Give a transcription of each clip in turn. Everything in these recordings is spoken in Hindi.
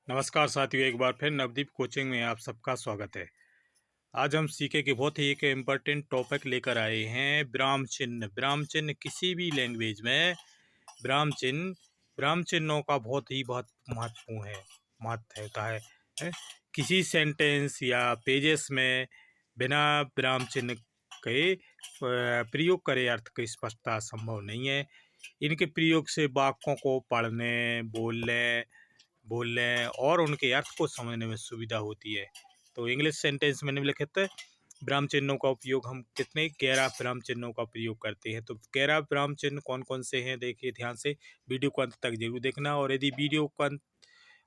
नमस्कार साथियों, एक बार फिर नवदीप कोचिंग में आप सबका स्वागत है। आज हम सीखे कि बहुत ही एक इम्पोर्टेंट टॉपिक लेकर आए हैं, विराम चिन्ह। विराम चिन्ह किसी भी लैंग्वेज में विराम चिन्हों का बहुत महत्वपूर्ण है, महत्व होता है। किसी सेंटेंस या पेजेस में बिना विराम चिन्ह के प्रयोग करे अर्थ की स्पष्टता संभव नहीं है। इनके प्रयोग से वाक्यों को पढ़ने, बोलने और उनके अर्थ को समझने में सुविधा होती है। तो इंग्लिश सेंटेंस में निम्नलिखित विराम चिन्हों का उपयोग हम कितने 11 विराम चिन्हों का प्रयोग करते हैं। तो 11 विराम चिन्ह कौन कौन से हैं, देखिए ध्यान से, वीडियो को अंत तक जरूर देखना। और यदि वीडियो को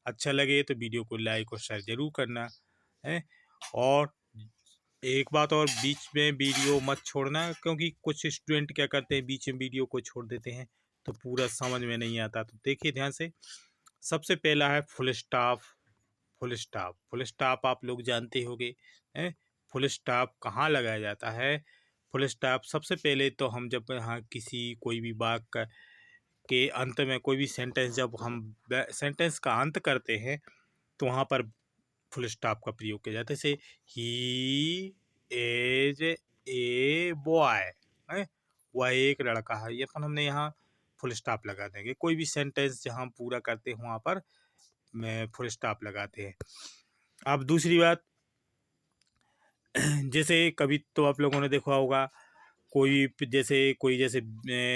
अच्छा लगे तो वीडियो को लाइक और शेयर जरूर करना है। और एक बात और, बीच में वीडियो मत छोड़ना, क्योंकि कुछ स्टूडेंट क्या करते हैं, बीच में वीडियो को छोड़ देते हैं तो पूरा समझ में नहीं आता। तो देखिए ध्यान से, सबसे पहला है फुल स्टॉप। फुल स्टॉप आप लोग जानते होंगे, हैं। फुल स्टॉप कहाँ लगाया जाता है? फुल स्टॉप सबसे पहले तो हम जब यहाँ किसी कोई भी वाक्य के अंत में कोई भी सेंटेंस, जब हम सेंटेंस का अंत करते हैं तो वहाँ पर फुल स्टॉप का प्रयोग किया जाता है। जैसे ही इज ए बॉय, वह एक लड़का है, ये अपन हमने यहाँ फुल स्टॉप लगा देंगे। कोई भी सेंटेंस जहाँ हम पूरा करते हैं वहाँ पर में फुल स्टॉप लगाते हैं। अब दूसरी बात, जैसे कभी तो आप लोगों ने देखा होगा, कोई जैसे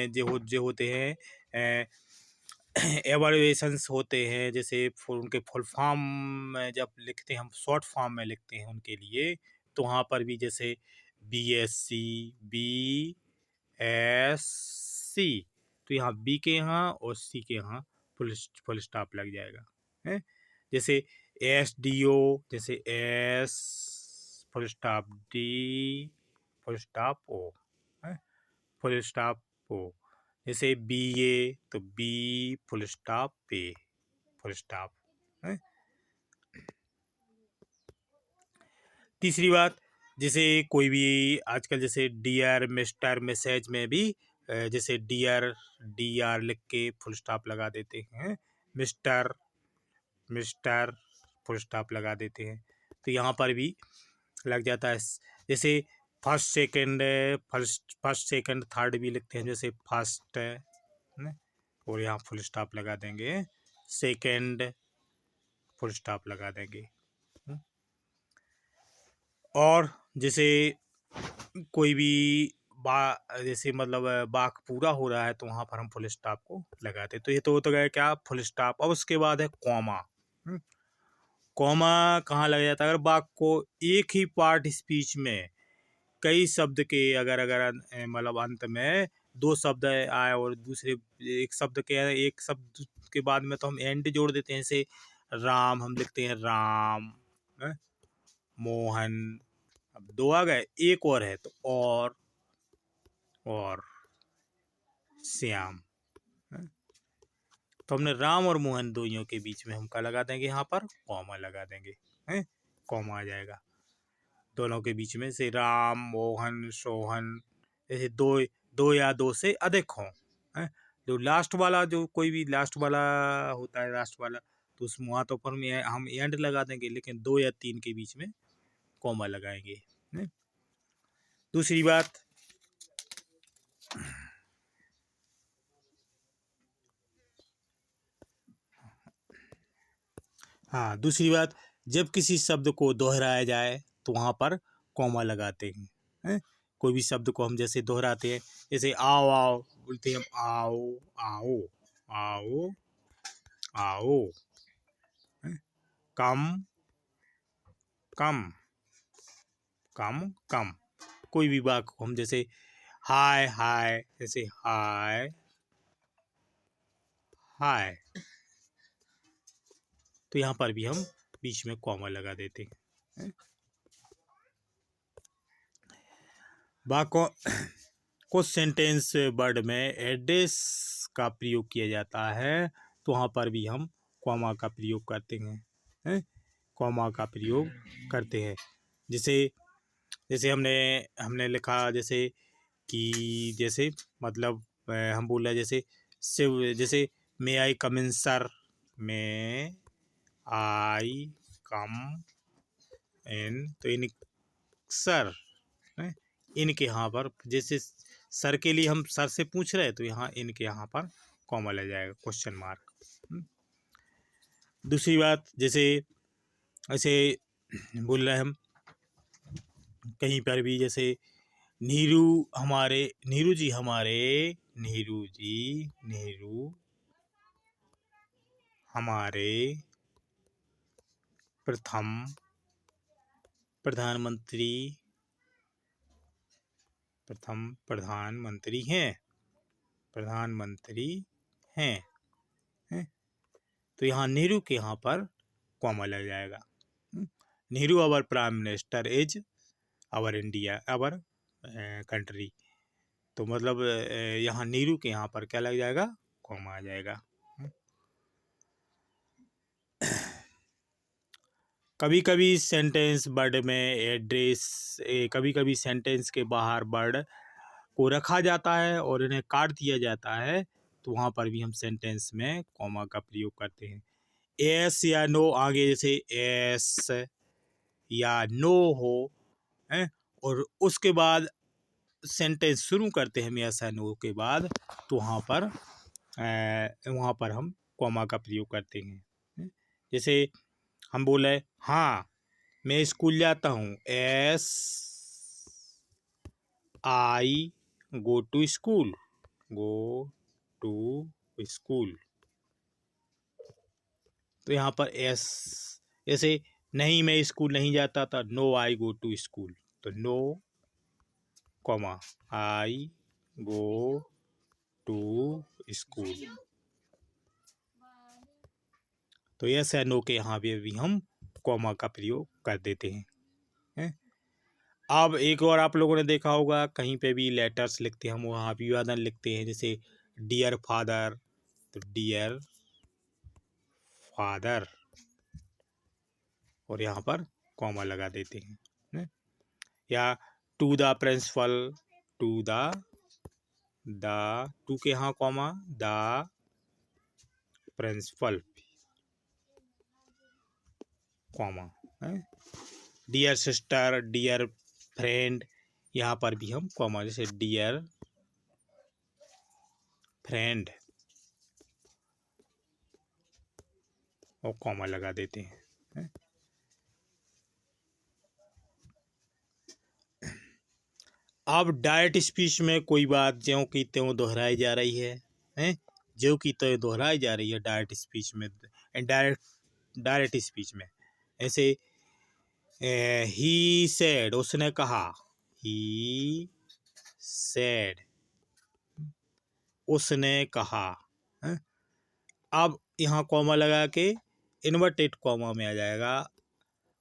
जो होते हैं एवरेशंस होते हैं, जैसे उनके फुल फॉर्म में जब लिखते हैं, हम शॉर्ट फॉर्म में लिखते हैं उनके लिए, तो वहाँ पर भी जैसे BSc, BSc, तो यहाँ बी के यहाँ और सी के यहाँ फुल स्टॉप लग जाएगा, है। जैसे SDO, जैसे S full stop D full stop O, है, फुल स्टॉप O। जैसे BA तो B full stop A full stop, है। तीसरी बात, जैसे कोई भी आजकल जैसे डियर, मिस्टर, मैसेज में भी जैसे DR लिख के फुल स्टॉप लगा देते हैं, मिस्टर मिस्टर फुल स्टॉप लगा देते हैं, तो यहाँ पर भी लग जाता है। जैसे फर्स्ट सेकंड थर्ड भी लिखते हैं, जैसे फर्स्ट है और यहाँ फुल स्टॉप लगा देंगे, सेकंड फुल स्टॉप लगा देंगे। और जैसे कोई भी जैसे मतलब वाक्य पूरा हो रहा है तो वहाँ पर हम फुल स्टॉप को लगाते हैं। तो ये तो गया क्या, फुल स्टॉप। अब उसके बाद है कॉमा। कॉमा कहाँ लगा जाता है? अगर वाक्य को एक ही पार्ट स्पीच में कई शब्द के अगर मतलब अंत में दो शब्द आए और दूसरे एक शब्द के बाद में तो हम एंड जोड़ देते हैं। जैसे राम हम लिखते हैं राम, है? मोहन, अब दो आ गए, एक और है तो और श्याम, है? तो हमने राम और मोहन दोनों के बीच में हम क्या लगा देंगे, यहाँ पर कॉमा लगा देंगे, हैं। कॉमा आ जाएगा दोनों के बीच में, से राम, मोहन, सोहन, जैसे दो दो या दो से अधिक हों, हैं। जो लास्ट वाला, जो कोई भी लास्ट वाला होता है, लास्ट वाला, तो उस वहाँ तो पर में हम एंड लगा देंगे, लेकिन 2 या 3 के बीच में कॉमा लगाएंगे, हैं। दूसरी बात, हाँ दूसरी बात, जब किसी शब्द को दोहराया जाए तो वहाँ पर कॉमा लगाते हैं, हैं। कोई भी शब्द को हम जैसे दोहराते हैं, जैसे आओ आओ बोलते हैं हम, आओ आओ आओ आओ, हैं। कम कम कम कम। कोई भी वाक्य को हम जैसे हाय हाय, जैसे हाय हाय, तो यहाँ पर भी हम बीच में कॉमा लगा देते हैं। वाक्यों कुछ सेंटेंस वर्ड में एड्रेस का प्रयोग किया जाता है, तो वहाँ पर भी हम कॉमा का प्रयोग करते हैं, कॉमा का प्रयोग करते हैं। जैसे जैसे हमने हमने लिखा, जैसे कि जैसे मतलब हम बोल रहे हैं, जैसे शिव, जैसे मे आई कम इन सर, मे आई कम इन, तो इन सर, इनके यहाँ पर जैसे सर के लिए हम सर से पूछ रहे हैं तो यहाँ इनके यहाँ पर कॉमा लग जाएगा, क्वेश्चन मार्क। दूसरी बात, जैसे ऐसे बोल रहे हैं हम कहीं पर भी, जैसे नीरू हमारे, नीरू जी हमारे, नीरू जी, नेहरू हमारे प्रथम प्रधानमंत्री, प्रथम प्रधानमंत्री हैं, प्रधानमंत्री हैं, हैं? तो यहाँ नेहरू के यहाँ पर कॉमा लग जाएगा। Nehru our prime minister is our India, our country. तो मतलब यहाँ नेहरू के यहाँ पर क्या लग जाएगा, कॉमा आ जाएगा। कभी कभी सेंटेंस वर्ड में एड्रेस, कभी कभी सेंटेंस के बाहर वर्ड को रखा जाता है और इन्हें काट दिया जाता है, तो वहाँ पर भी हम सेंटेंस में कॉमा का प्रयोग करते हैं। एस या नो आगे, जैसे एस या नो हो है, और उसके बाद सेंटेंस शुरू करते हैं हम यस या नो के बाद, तो वहाँ पर हम कॉमा का प्रयोग करते हैं। जैसे हम बोले हाँ मैं स्कूल जाता हूँ, as I go to school, go to school. तो यहाँ पर एस, जैसे नहीं मैं स्कूल नहीं जाता था, no I go to school, तो no comma I go to school. तो यस या नो के यहाँ भी हम कॉमा का प्रयोग कर देते हैं। अब एक और आप लोगों ने देखा होगा कहीं पे भी लेटर्स लिखते हैं हम, वहाँ अभिवादन लिखते हैं, जैसे डियर फादर, तो डियर फादर और यहाँ पर कॉमा लगा देते हैं। या to the principal, to the to के यहाँ comma, the principal comma. Dear sister, dear friend, यहाँ पर भी हम कॉमा, जैसे डियर फ्रेंड और कॉमा लगा देते हैं। अब डायरेक्ट स्पीच में कोई बात ज्यों की त्यों दोहराई जा रही है, ज्यों की त्यों दोहराई जा रही है डायरेक्ट स्पीच में, डायरेक्ट स्पीच में। ऐसे ही सेड, उसने कहा, ही सेड, उसने कहा। अब यहाँ कॉमा लगा के इन्वर्टेड कॉमा में आ जाएगा,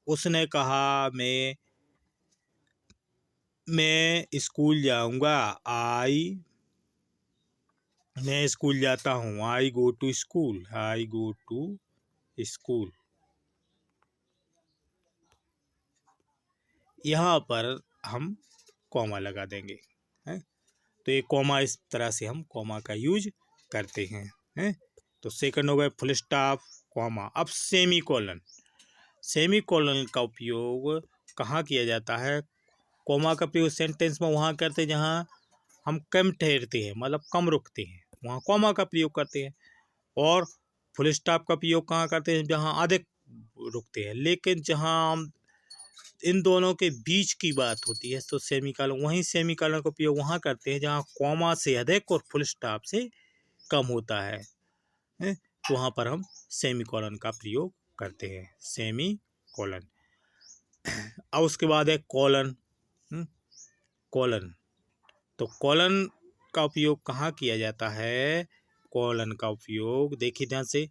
उसने कहा मैं स्कूल जाऊंगा, मैं स्कूल जाता हूँ, I go to school, I go to school. यहाँ पर हम कॉमा लगा देंगे, हैं? तो ये कॉमा, इस तरह से हम कॉमा का यूज करते हैं। तो सेकंड हो गए फुल स्टॉप, कॉमा। अब सेमी कॉलन, सेमी कॉलन का उपयोग कहाँ किया जाता है? कॉमा का प्रयोग सेंटेंस में वहाँ करते हैं जहाँ हम कम ठहरते हैं, मतलब कम रुकते हैं, वहाँ कॉमा का प्रयोग करते हैं। और फुल स्टॉप का प्रयोग कहाँ करते हैं? जहाँ अधिक रुकते हैं। लेकिन जहाँ हम इन दोनों के बीच की बात होती है तो सेमीकोलन, वहीं सेमीकोलन का उपयोग वहाँ करते हैं जहाँ कॉमा से अधिक और फुल स्टॉप से कम होता है, तो वहाँ पर हम सेमीकोलन का प्रयोग करते हैं, सेमीकोलन। अब उसके बाद है कॉलन, कॉलन। तो कॉलन का उपयोग कहाँ किया जाता है? कॉलन का उपयोग देखिए ध्यान से,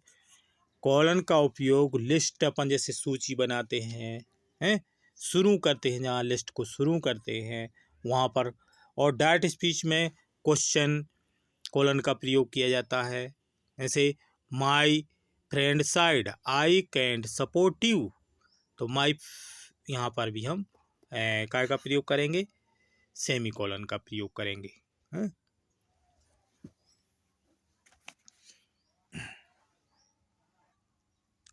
कॉलन का उपयोग लिस्ट, अपन जैसे सूची बनाते हैं, शुरू करते हैं, जहाँ लिस्ट को शुरू करते हैं वहाँ पर। और डायरेक्ट स्पीच में क्वेश्चन कॉलन का प्रयोग किया जाता है, जैसे my friend side, I can't support you. तो माई, यहाँ पर भी हम काय का प्रयोग करेंगे? सेमी कॉलन का प्रयोग करेंगे।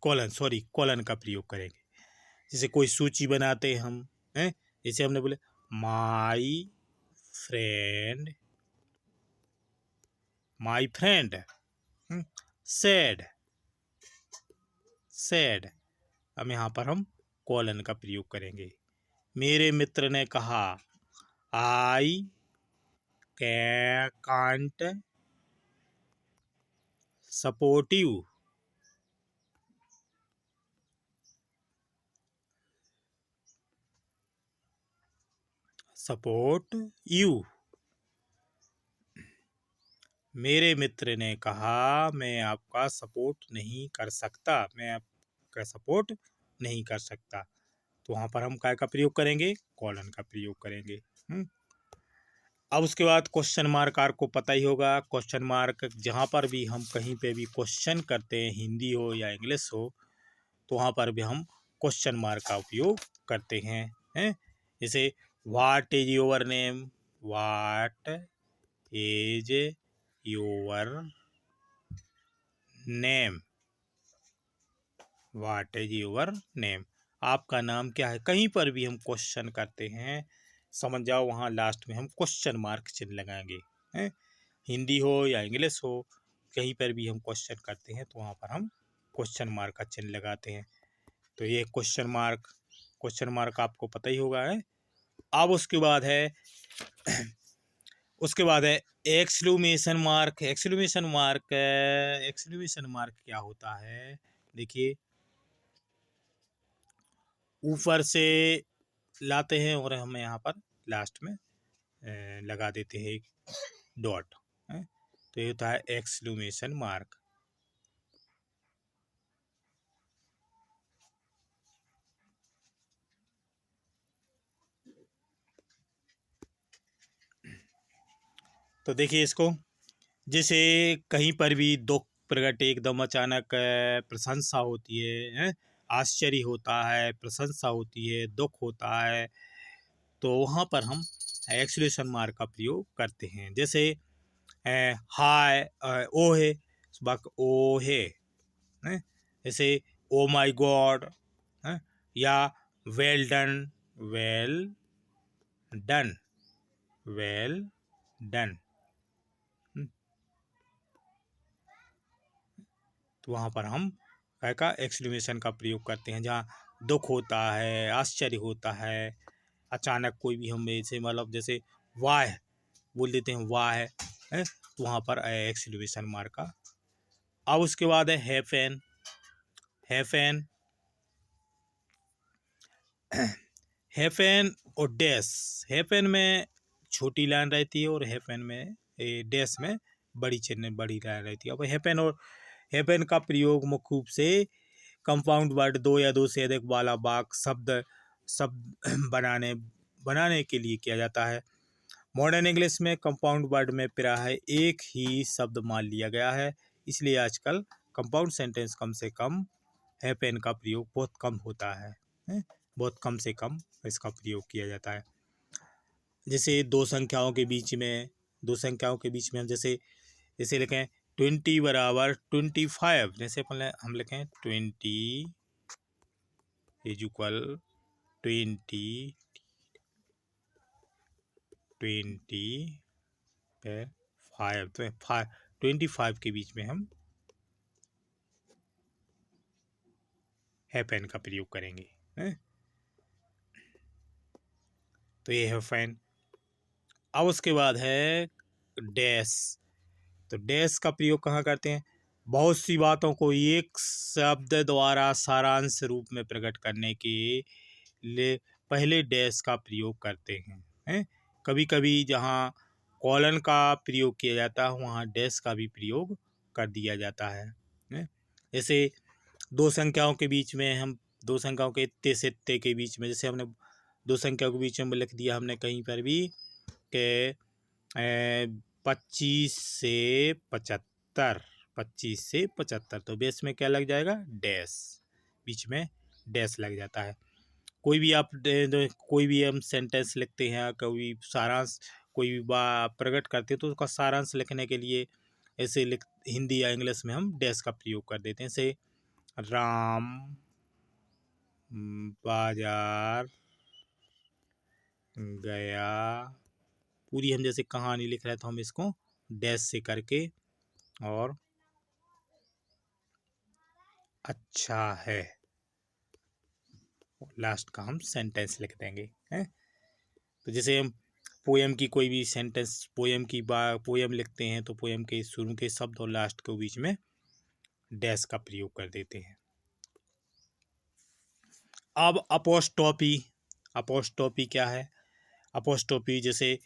कॉलन का प्रयोग करेंगे। जैसे कोई सूची बनाते हैं हम, हैं, जैसे हमने बोले माई फ्रेंड, सेड, अब यहाँ पर हम कॉलन का प्रयोग करेंगे। मेरे मित्र ने कहा आई कांट सपोर्ट यू, मेरे मित्र ने कहा मैं आपका सपोर्ट नहीं कर सकता, तो वहां पर हम काय का प्रयोग करेंगे, कॉलन का प्रयोग करेंगे। अब उसके बाद क्वेश्चन मार्क आपको पता ही होगा। क्वेश्चन मार्क जहाँ पर भी हम कहीं पे भी क्वेश्चन करते हैं, हिंदी हो या इंग्लिश हो, तो वहाँ पर भी हम क्वेश्चन मार्क का उपयोग करते हैं। जैसे what is your name, what is your name, what is your name, आपका नाम क्या है। कहीं पर भी हम क्वेश्चन करते हैं, समझ जाओ वहाँ लास्ट में हम क्वेश्चन मार्क चिन्ह लगाएंगे, हैं। हिंदी हो या इंग्लिश हो, कहीं पर भी हम क्वेश्चन करते हैं तो वहाँ पर हम क्वेश्चन मार्क का चिन्ह लगाते हैं। तो ये क्वेश्चन मार्क आपको पता ही होगा है। अब उसके बाद है एक्सक्लेमेशन मार्क। एक्सक्लेमेशन मार्क क्या होता है, देखिए ऊपर से लाते हैं और हम यहाँ पर लास्ट में लगा देते हैं डॉट, तो ये होता है एक्सक्लेमेशन मार्क। तो देखिए इसको, जैसे कहीं पर भी दुख प्रकट, एकदम अचानक प्रशंसा होती है, आश्चर्य होता है, प्रशंसा होती है, दुख होता है, तो वहाँ पर हम एक्सक्लेमेशन मार्क का प्रयोग करते हैं। जैसे हाय, ओ है, ओ है, जैसे ओ माई गॉड, या well done, well done, well done, तो वहाँ पर हम काय का एक्सक्लेमेशन का प्रयोग करते हैं। जहाँ दुख होता है, आश्चर्य होता है, अचानक कोई भी हम ऐसे मतलब जैसे वाह बोल देते हैं, वाह है, तो वहाँ पर एक्सक्लेमेशन मार्क का। अब उसके बाद है हैपन। हैपन और डैश। हैपन में छोटी लाइन रहती है और हैपन में डैश में बड़ी लाइन रहती है। अब हैपन का प्रयोग मुख्य रूप से कंपाउंड वर्ड, दो या दो से अधिक वाला वाक्य शब्द बनाने के लिए किया जाता है। मॉडर्न इंग्लिश में कंपाउंड वर्ड में प्रायः एक ही शब्द मान लिया गया है, इसलिए आजकल कंपाउंड सेंटेंस कम से कम हैपन का प्रयोग बहुत कम होता है, बहुत कम से कम इसका प्रयोग किया जाता है। जैसे दो संख्याओं के बीच में हम जैसे लिखें 20 बराबर 25, जैसे हम लिखें 20 इज इक्वल 20 5, तो 25 के बीच में हम हैपन का प्रयोग करेंगे, तो ये है फैन। अब उसके बाद है डैश। तो डैश का प्रयोग कहाँ करते हैं, बहुत सी बातों को एक शब्द द्वारा सारांश रूप में प्रकट करने के लिए पहले डैश का प्रयोग करते हैं। कभी कभी जहाँ कॉलन का प्रयोग किया जाता है वहाँ डैश का भी प्रयोग कर दिया जाता है। जैसे दो संख्याओं के बीच में हम दो संख्याओं के इत्ते से इत्ते के बीच में, जैसे हमने दो संख्याओं के बीच में लिख दिया हमने कहीं पर भी के 25 से 75, तो बेस में क्या लग जाएगा, डैश, बीच में डैश लग जाता है। कोई भी हम सेंटेंस लिखते हैं, कोई सारांश कोई भी प्रकट करते हैं तो उसका सारांश लिखने के लिए ऐसे हिंदी या इंग्लिश में हम डैश का प्रयोग कर देते हैं। जैसे राम बाजार गया। पूरी हम जैसे कहानी लिख रहे हैं तो हम इसको डैश से करके और अच्छा है लास्ट का हम सेंटेंस लिख देंगे हैं। तो जैसे हम पोएम की कोई भी सेंटेंस पोएम लिखते हैं तो पोएम के शुरू के शब्द और लास्ट के बीच में डैश का प्रयोग कर देते हैं। अब अपोस्ट्रोफी क्या है? अपोस्ट्रोफी जैसे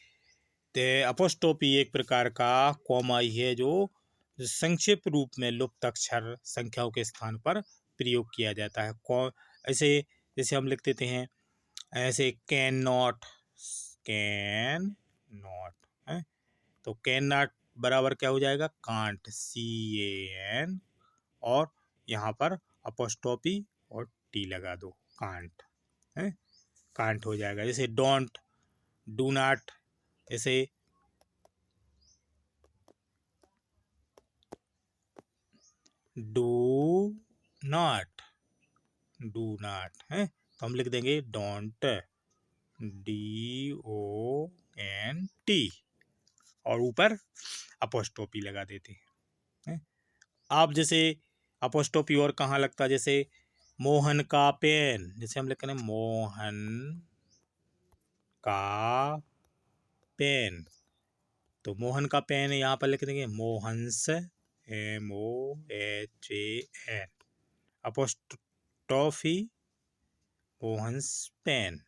अपोस्ट्रोफी एक प्रकार का कॉमा ही है जो संक्षिप्त रूप में लुप्त अक्षर संख्याओं के स्थान पर प्रयोग किया जाता है। ऐसे जैसे हम लिख देते हैं ऐसे कैन नॉट है, तो कैन नॉट बराबर क्या हो जाएगा? कांट, CAN, और यहाँ पर अपोस्ट्रोफी और टी लगा दो, कांट है, कांट हो जाएगा। जैसे डोंट, डू नॉट, ऐसे डू नॉट है, तो हम लिख देंगे डोंट, DONT, और ऊपर अपोस्ट्रोफी लगा देते हैं। आप जैसे अपोस्ट्रोफी और कहाँ लगता है? जैसे मोहन का पेन, जैसे हम लिख रहे हैं मोहन का पेन, तो मोहन का पेन यहाँ पर लिख देंगे Mohan's, MOHAN, apostrophe Mohan's pen,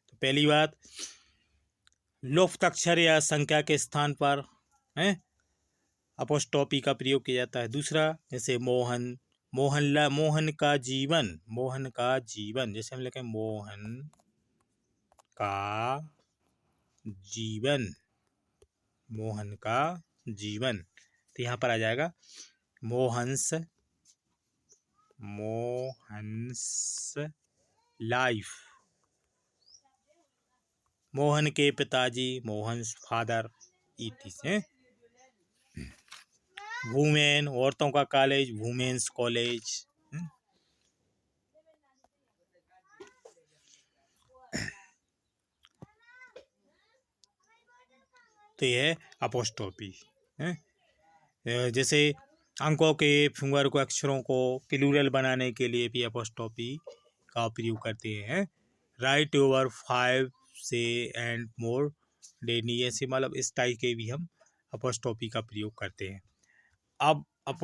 तो पहली बात लुप्त अक्षर या संख्या के स्थान पर है अपोस्ट्रोफी का प्रयोग किया जाता है। दूसरा जैसे मोहन का जीवन, जैसे हम लिखें मोहन का जीवन, तो यहाँ पर आ जाएगा मोहन्स लाइफ, मोहन के पिताजी, मोहन्स फादर, ETC। वुमेन औरतों का कॉलेज, वुमेन्स कॉलेज। तो यह अपोस्ट्रोफी है। जैसे अंकों के फिंगर को अक्षरों को प्लूरल बनाने के लिए भी अपोस्ट्रोफी का प्रयोग करते हैं। राइट ओवर 5 से एंड मोर डेनी, ऐसे मतलब इस टाइप के भी हम अपोस्ट्रोफी का प्रयोग करते हैं। अब अब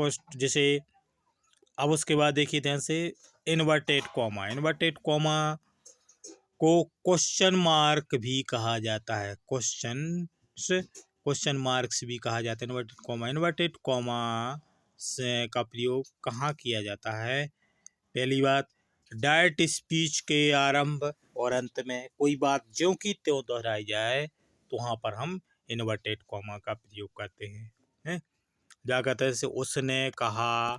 उसके बाद देखिए ध्यान से इन्वर्टेड कॉमा को क्वेश्चन मार्क भी कहा जाता है, क्वेश्चन मार्क्स भी कहा जाता है। इन्वर्टेड कॉमा से का प्रयोग कहाँ किया जाता है? पहली बात डायरेक्ट स्पीच के आरंभ और अंत में कोई बात ज्यों की त्यों दोहराई जाए तो वहाँ पर हम इन्वर्टेड कॉमा का प्रयोग करते हैं। क्या कहते हैं? जैसे उसने कहा,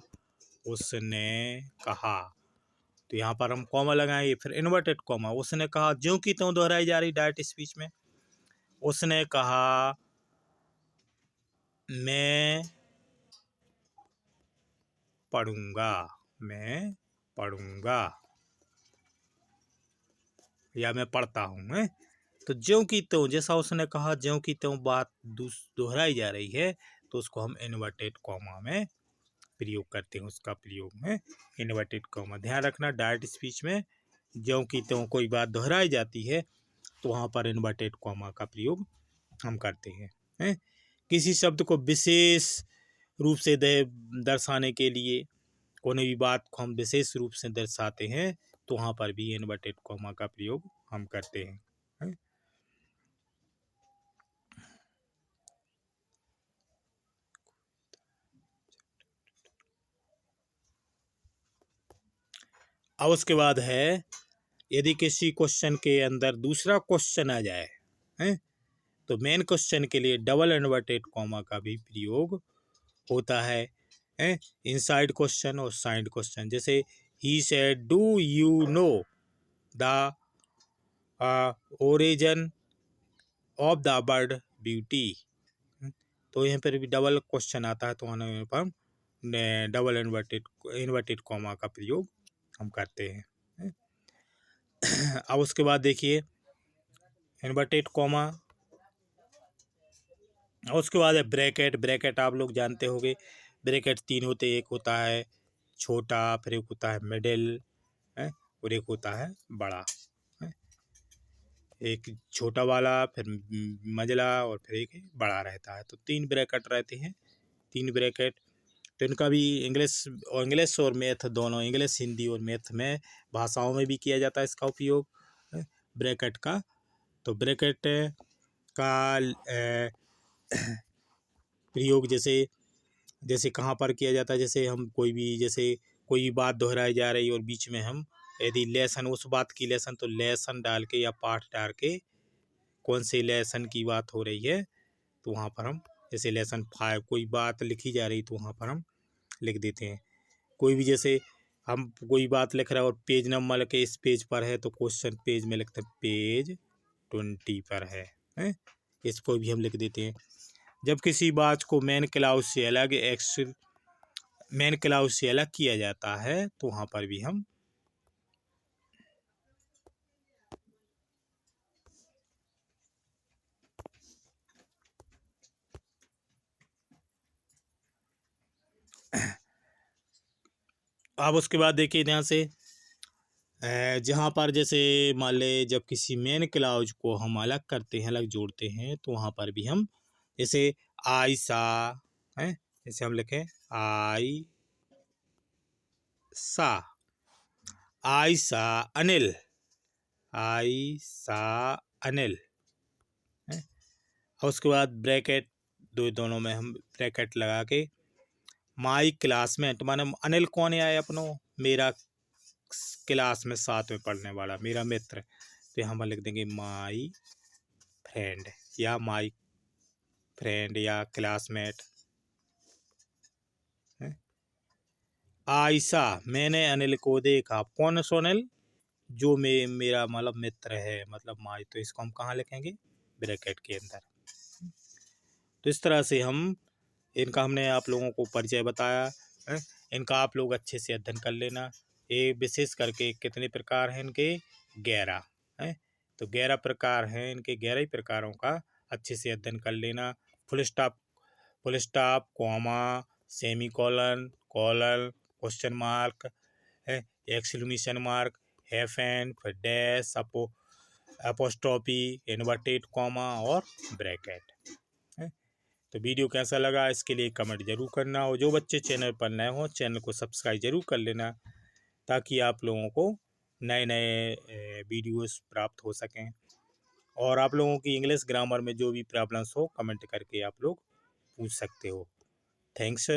तो यहाँ पर हम कॉमा लगाएंगे, फिर इन्वर्टेड कॉमा, उसने कहा ज्यों की त्यों दोहराई जा रही डायरेक्ट स्पीच में। उसने कहा मैं पढ़ूंगा या मैं पढ़ता हूँ, तो ज्यों की त्यों, जैसा उसने कहा ज्यों की त्यों बात दोहराई जा रही है तो उसको हम इन्वर्टेड कॉमा में प्रयोग करते हैं। उसका प्रयोग है इन्वर्टेड कॉमा। ध्यान रखना डायरेक्ट स्पीच में ज्यों की त्यों कोई बात दोहराई जाती है तो वहाँ पर इन्वर्टेड कॉमा का प्रयोग हम करते हैं। किसी शब्द को विशेष रूप से दर्शाने के लिए कोई भी बात को हम विशेष रूप से दर्शाते हैं तो वहाँ पर भी इन्वर्टेड कॉमा का प्रयोग हम करते हैं। अब उसके बाद है यदि किसी क्वेश्चन के अंदर दूसरा क्वेश्चन आ जाए तो मेन क्वेश्चन के लिए डबल इन्वर्टेड कॉमा का भी प्रयोग होता है इनसाइड क्वेश्चन और साइड क्वेश्चन। जैसे he said do you know the origin of the bird beauty, तो यहाँ पर भी डबल क्वेश्चन आता है, तो यहाँ पर हम डबल इन्वर्टेड कॉमा का प्रयोग हम करते हैं। अब उसके बाद देखिए इन्वर्टेड कॉमा, उसके बाद है ब्रैकेट। ब्रैकेट आप लोग जानते होंगे, ब्रैकेट 3 होते, एक होता है छोटा, फिर एक होता है मिडिल है, और एक होता है बड़ा है। एक छोटा वाला, फिर मझला, और फिर एक बड़ा रहता है। तो 3 ब्रैकेट रहते हैं, 3 ब्रैकेट। तो इनका भी इंग्लिश और मैथ दोनों, इंग्लिश हिंदी और मैथ में भाषाओं में भी किया जाता है इसका उपयोग ब्रैकेट का। तो ब्रैकेट का प्रयोग जैसे कहाँ पर किया जाता है, जैसे हम जैसे कोई बात दोहराई जा रही और बीच में हम यदि लेसन, उस बात की लेसन, तो लेसन डाल के या पाठ डाल के कौन से लेसन की बात हो रही है, तो वहाँ पर हम जैसे लेसन 5 कोई बात लिखी जा रही तो वहाँ पर हम लिख देते हैं। कोई भी जैसे हम कोई बात लिख रहे हैं और पेज नंबर के इस पेज पर है, तो क्वेश्चन पेज में लिखते हैं पेज 20 पर है, इसको भी हम लिख देते हैं। जब किसी बात को मेन क्लाउज से अलग किया जाता है, तो वहाँ पर भी हम अब उसके बाद देखिए ध्यान से, जहाँ पर जैसे मान ले जब किसी मेन क्लाउज को हम अलग करते हैं, अलग जोड़ते हैं, तो वहाँ पर भी हम जैसे आयशा है, जैसे हम लिखें आयशा, आयशा अनिल, आयशा अनिल है। और उसके बाद ब्रैकेट दोनों में हम ब्रैकेट लगा के माई क्लासमेट, माने अनिल कौन है अपनो, मेरा क्लास में साथ में पढ़ने वाला, मेरा मित्र। तो हम लिख देंगे माई फ्रेंड या माई फ्रेंड या क्लासमेट। आयशा, मैंने अनिल को देखा, कौन सो अनिल, जो मेरा मतलब मित्र है, मतलब माई। तो इसको हम कहाँ लिखेंगे, ब्रैकेट के अंदर। तो इस तरह से इनका हमने आप लोगों को परिचय बताया है। इनका आप लोग अच्छे से अध्ययन कर लेना। ये विशेष करके कितने प्रकार हैं इनके, 11 हैं। तो 11 प्रकार हैं इनके, 11 ही प्रकारों का अच्छे से अध्ययन कर लेना। Full stop, comma, semi colon, colon, question mark है, एक्सक्लेमेशन मार्क, हैफन, फिर डैश, अपोस्ट्रोफी, इन्वर्टेड कॉमा और ब्रैकेट है। तो वीडियो कैसा लगा इसके लिए कमेंट जरूर करना, और जो बच्चे चैनल पर नए हों चैनल को सब्सक्राइब जरूर कर लेना, ताकि आप लोगों को नए नए वीडियोस प्राप्त हो सकें। और आप लोगों की इंग्लिश ग्रामर में जो भी प्रॉब्लम्स हो, कमेंट करके आप लोग पूछ सकते हो। थैंक्स।